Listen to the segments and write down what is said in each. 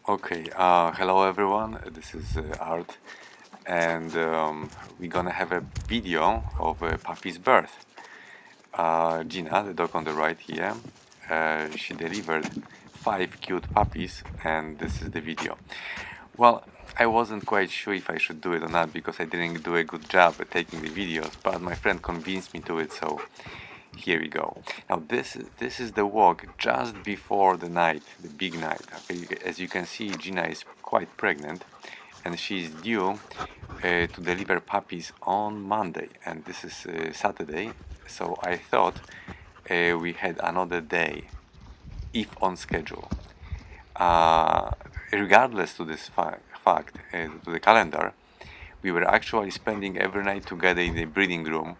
Okay, hello everyone. This is Art, and we're gonna have a video of a puppy's birth. Gina, the dog on the right here, she delivered 5 cute puppies, and this is the video. Well, I wasn't quite sure if I should do it or not because I didn't do a good job at taking the videos, but my friend convinced me to it, so here we go. Now this is the walk just before the night, the big night. Okay, as you can see, Gina is quite pregnant, and she's due to deliver puppies on Monday, and this is Saturday. So I thought we had another day, if on schedule. Uh, Regardless to this fact, to the calendar, we were actually spending every night together in the breeding room,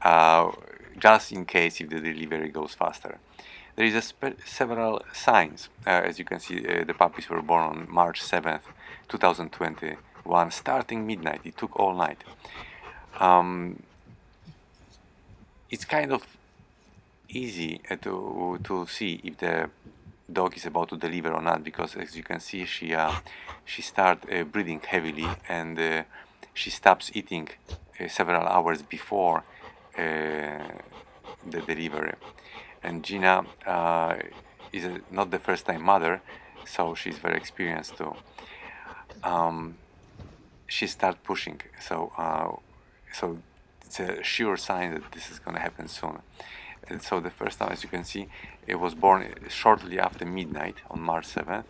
uh, just in case if the delivery goes faster. There is several signs. As you can see, the puppies were born on March 7th, 2021, starting midnight. It took all night. It's kind of easy to see if the dog is about to deliver or not, because as you can see, she start breathing heavily, and she stops eating several hours before the delivery. And Gina is not the first time mother, so she's very experienced too. She start pushing, so it's a sure sign that this is going to happen soon. And so the first time, as you can see, it was born shortly after midnight on March 7th,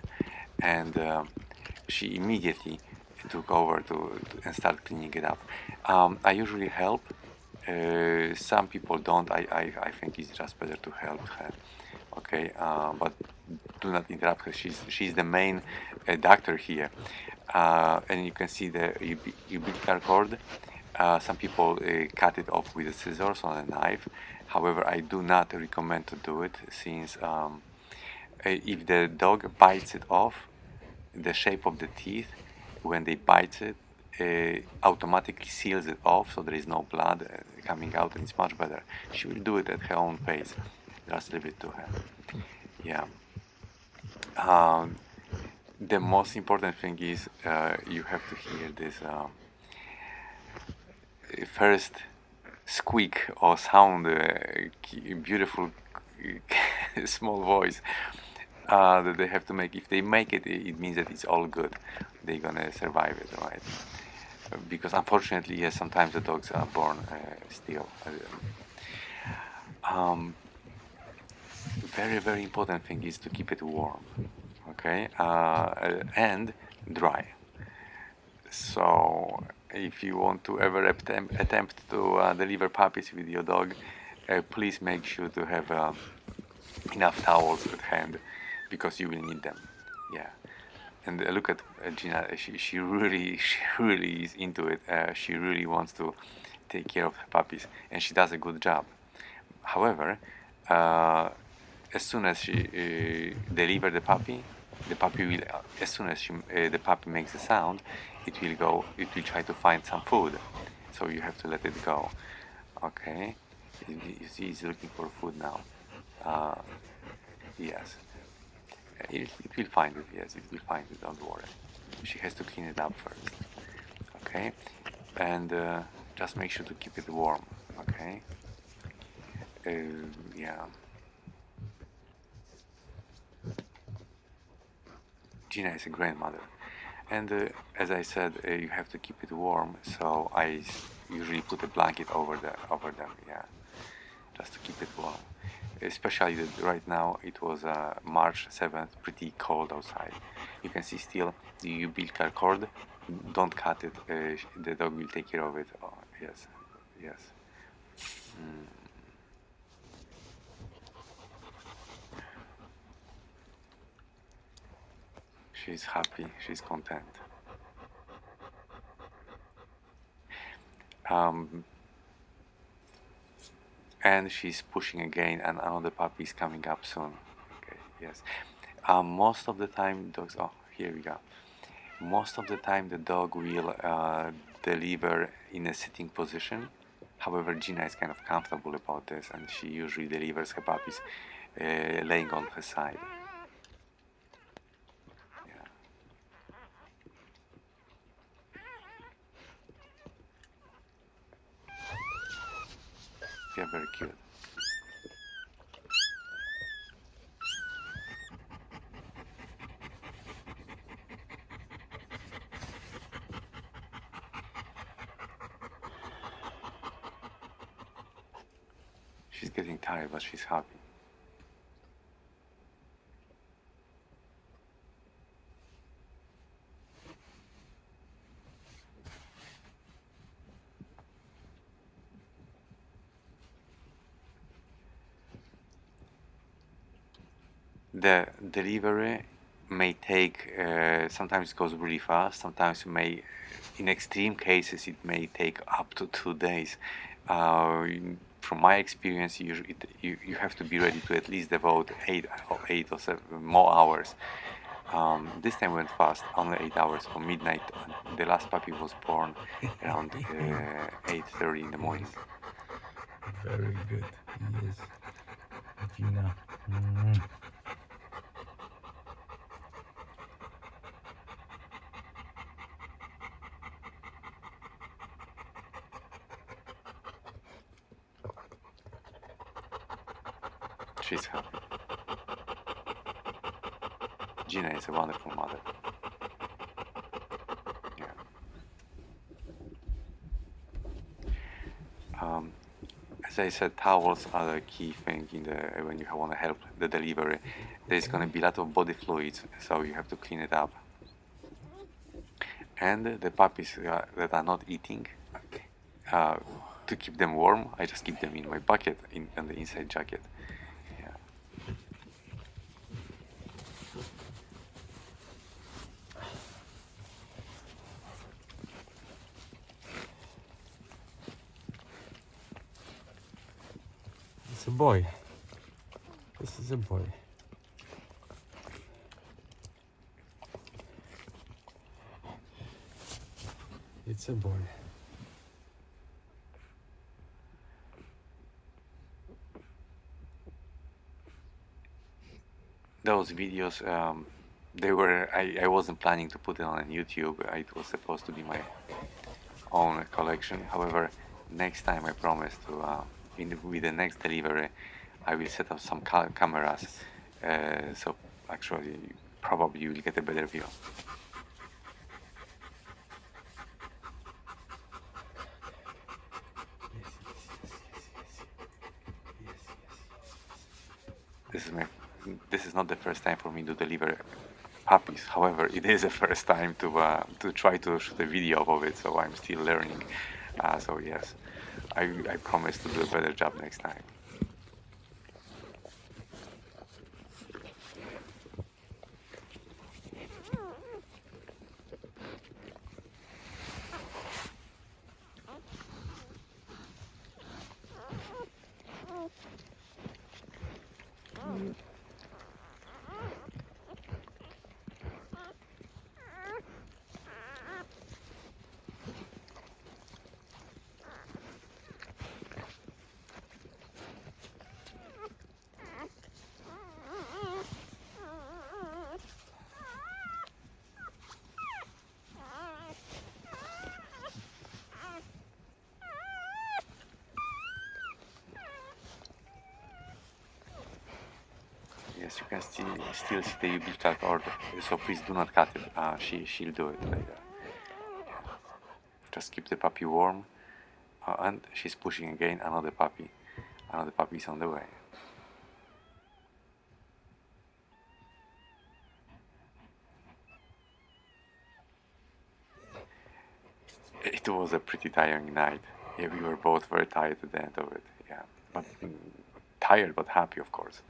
and she immediately took over and start cleaning it up. I usually help. Some people don't. I think it's just better to help her. Okay, but do not interrupt her. She's the main doctor here, and you can see the umbilical cord. Some people cut it off with the scissors or a knife. However, I do not recommend to do it, since if the dog bites it off, the shape of the teeth when they bite it automatically seals it off, so there is no blood coming out, and it's much better. She will do it at her own pace. Just leave it to her. Yeah. The most important thing is you have to hear this first squeak or sound, beautiful small voice that they have to make. If they make it, it means that it's all good. They're gonna survive it, right? Because unfortunately, yes, sometimes the dogs are born still. Very, very important thing is to keep it warm, okay, and dry. So if you want to ever attempt to deliver puppies with your dog, please make sure to have enough towels at hand, because you will need them. Yeah. And look at Gina. She really she really is into it. She really wants to take care of her puppies, and she does a good job. However, as soon as she delivers the puppy will, as soon as the puppy makes a sound, it will go. It will try to find some food, so you have to let it go. Okay, you see, it's looking for food now. Yes, it will find it. Yes, it will find it. Don't worry. She has to clean it up first. Okay, and just make sure to keep it warm. Okay. Yeah. Gina is a grandmother, and as I said, you have to keep it warm. So I usually put a blanket over them. Yeah, just to keep it warm. Especially that right now it was March 7th, pretty cold outside. You can see still the umbilical cord. Don't cut it. The dog will take care of it. Oh, yes, yes. She's happy. She's content. Um, and she's pushing again, and another puppy is coming up soon. Okay, yes. Most of the time, dogs. Oh, here we go. Most of the time, the dog will deliver in a sitting position. However, Gina is kind of comfortable about this, and she usually delivers her puppies laying on her side. Yeah. They're very cute. She's getting tired, but she's happy. The delivery may take, sometimes it goes really fast, sometimes in extreme cases, it may take up to 2 days. From my experience, you have to be ready to at least devote 8 or 7 more hours. This time went fast, only 8 hours from midnight. The last puppy was born around 8:30 in the morning. Very good. Yes. Gina. She's happy. Gina is a wonderful mother. Yeah. As I said, towels are the key thing when you want to help the delivery. There's going to be a lot of body fluids, so you have to clean it up. And the puppies that are not eating, to keep them warm, I just keep them in my bucket in the inside jacket. Yeah. It's a boy. This is a boy. It's a boy. Those videos, I wasn't planning to put it on YouTube. It was supposed to be my own collection. However, next time I promise to, with the next delivery, I will set up some cameras. So actually, probably you will get a better view. This is not the first time for me to deliver puppies. However, it is the first time to try to shoot a video of it, so I'm still learning. So yes, I promise to do a better job next time. Yes, you can still see the WeTalk order, so please do not cut it. She'll do it later. Yeah. Just keep the puppy warm, and she's pushing again. Another puppy is on the way. It was a pretty tiring night. Yeah, we were both very tired at the end of it. Yeah, but tired but happy, of course.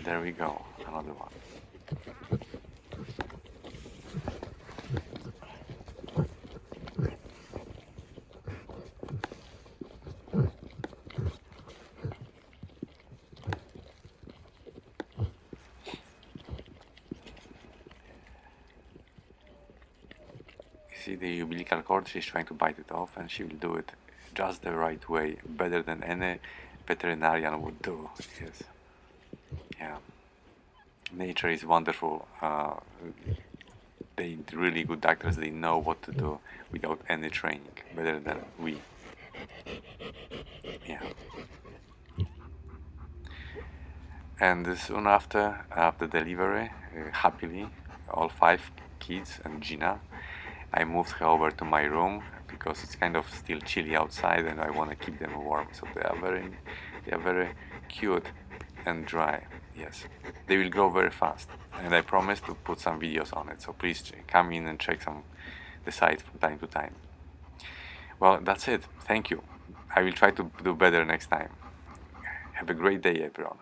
There we go, another one. see the umbilical cord, she's trying to bite it off, and she will do it just the right way, better than any veterinarian would do. Yes. Yeah. Nature is wonderful. They really good doctors. They know what to do without any training, better than we. Yeah. And soon after delivery, happily, all 5 kids and Gina, I moved her over to my room because it's kind of still chilly outside, and I want to keep them warm. So they are very cute and dry. Yes, they will grow very fast, and I promise to put some videos on it. So please come in and check the site from time to time. Well, that's it. Thank you. I will try to do better next time. Have a great day, everyone.